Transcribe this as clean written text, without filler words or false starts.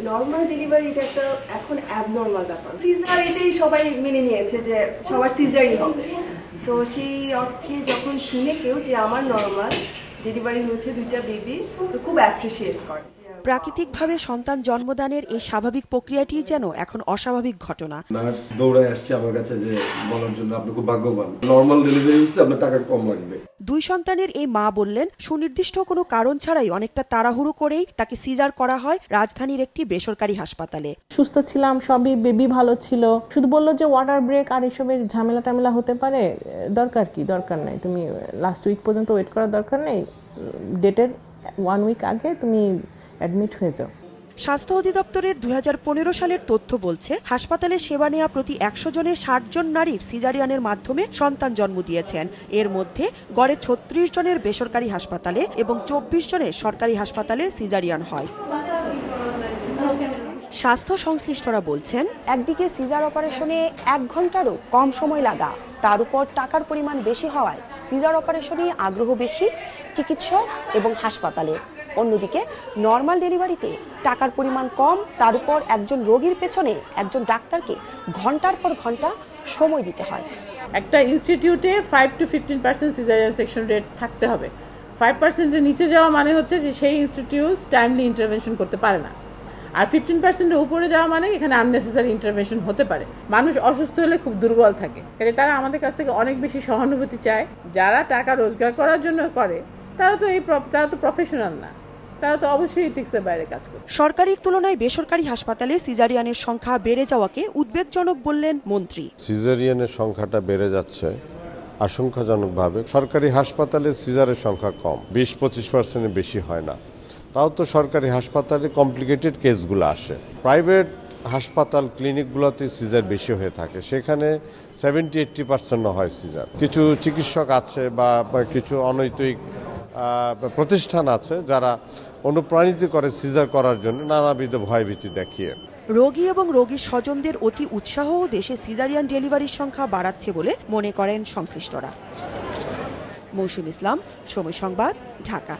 Normal ডেলিভারিটা একটা এখন অ্যাবনর্মাল ব্যাপার। সিজার এটাই সবাই মেনে নিয়েছে যে সবার সিজারই হবে। সো সেই অর্থে যখন শুনে কেউ যে আমার নর্মাল ডেলিভারি হয়েছে 2টা বেবি, তো খুব অ্যাপ্রিসিয়েট করে। প্রাকৃতিকভাবে সন্তান জন্মদানের এই স্বাভাবিক প্রক্রিয়াটি যেন এখন অস্বাভাবিক ঘটনা। নার্স দৌড়ায় আসছে আমার কাছে যে বলার জন্য আপনি খুব ভাগ্যবান, নর্মাল ডেলিভারি হচ্ছে, আপনার টাকা কম লাগবে। 2 সন্তানের এই মা বললেন, সুনির্দিষ্ট কোনো কারণ ছাড়াই অনেকটা তাড়াহুড়ো করেই তাকে সিজার করা হয় রাজধানীর একটি বেসরকারি হাসপাতালে। সুস্থ ছিলাম, সবই বেবি ভালো ছিল, শুধু বললো যে ওয়াটার ব্রেক আর এসবের ঝামেলা টামেলা হতে পারে, দরকার কি? দরকার নাই, তুমি লাস্ট উইক পর্যন্ত ওয়েট করার দরকার নেই, ডেটের 1 উইক আগে তুমি অ্যাডমিট হয়ে যাও। স্বাস্থ্য অধিদপ্তরের 2015 সালের তথ্য বলছে, হাসপাতালে সেবা নেওয়া প্রতি 100 জনে 60 জন নারীর সিজারিয়ানের মাধ্যমে সন্তান জন্ম দিয়েছেন। এর মধ্যে গড়ে 36 জনের বেসরকারি হাসপাতালে এবং 24 জনের সরকারি হাসপাতালে সিজারিয়ান হয়। স্বাস্থ্য সংশ্লিষ্টরা বলছেন, একদিকে সিজার অপারেশনে 1 ঘন্টারও কম সময় লাগা, তার উপর টাকার পরিমাণ বেশি হওয়ায় সিজার অপারেশনে আগ্রহ বেশি চিকিৎসক এবং হাসপাতালে। অন্যদিকে নর্মাল ডেলিভারিতে টাকার পরিমাণ কম, তার উপর একজন রোগীর পেছনে একজন ডাক্তারকে ঘন্টার পর ঘন্টা সময় দিতে হয়। একটা ইনস্টিটিউটে 5 to 15% সিজারিয়ান সেকশন রেট থাকতে হবে। 5%-এর নিচে যাওয়া মানে হচ্ছে যে সেই ইনস্টিটিউট টাইমলি ইন্টারভেনশন করতে পারে না, আর 15%-এর উপরে যাওয়া মানে এখানে আননেসেসারি ইন্টারভেনশন হতে পারে। মানুষ অসুস্থ হলে খুব দুর্বল থাকে, কাজে তারা আমাদের কাছ থেকে অনেক বেশি সহানুভূতি চায়। যারা টাকা রোজগার করার জন্য করে তারা তো প্রফেশনাল না, তারা তো অবশ্যই ইথিক্সের বাইরে কাজ করে। সরকারির তুলনায় বেসরকারি হাসপাতালে সিজারিয়ানের সংখ্যা বেড়ে যাওয়াকে উদ্বেগজনক বললেন মন্ত্রী। সিজারিয়ানের সংখ্যাটা বেড়ে যাচ্ছে আশঙ্কাজনকভাবে। সরকারি হাসপাতালে সিজারের সংখ্যা কম, 20-25% বেশি হয় না। তাও তো সরকারি হাসপাতালে কমপ্লিকেটেড কেসগুলো আসে। প্রাইভেট হাসপাতাল ক্লিনিকগুলোতে সিজার বেশি হয়ে থাকে, সেখানে 70-80% হয় সিজার। কিছু চিকিৎসক আছে বা কিছু অনৈতিক প্রতিষ্ঠান আছে যারা অনুপ্রাণিত করে সিজার করার জন্য নানাবিধ ভয়ভীতি দেখিয়ে। রোগী এবং রোগীর স্বজনদের অতি উৎসাহও দেশে সিজারিয়ান ডেলিভারির সংখ্যা বাড়াচ্ছে বলে মনে করেন সংশ্লিষ্টরা। মৌসুম ইসলাম, সময় সংবাদ, ঢাকা।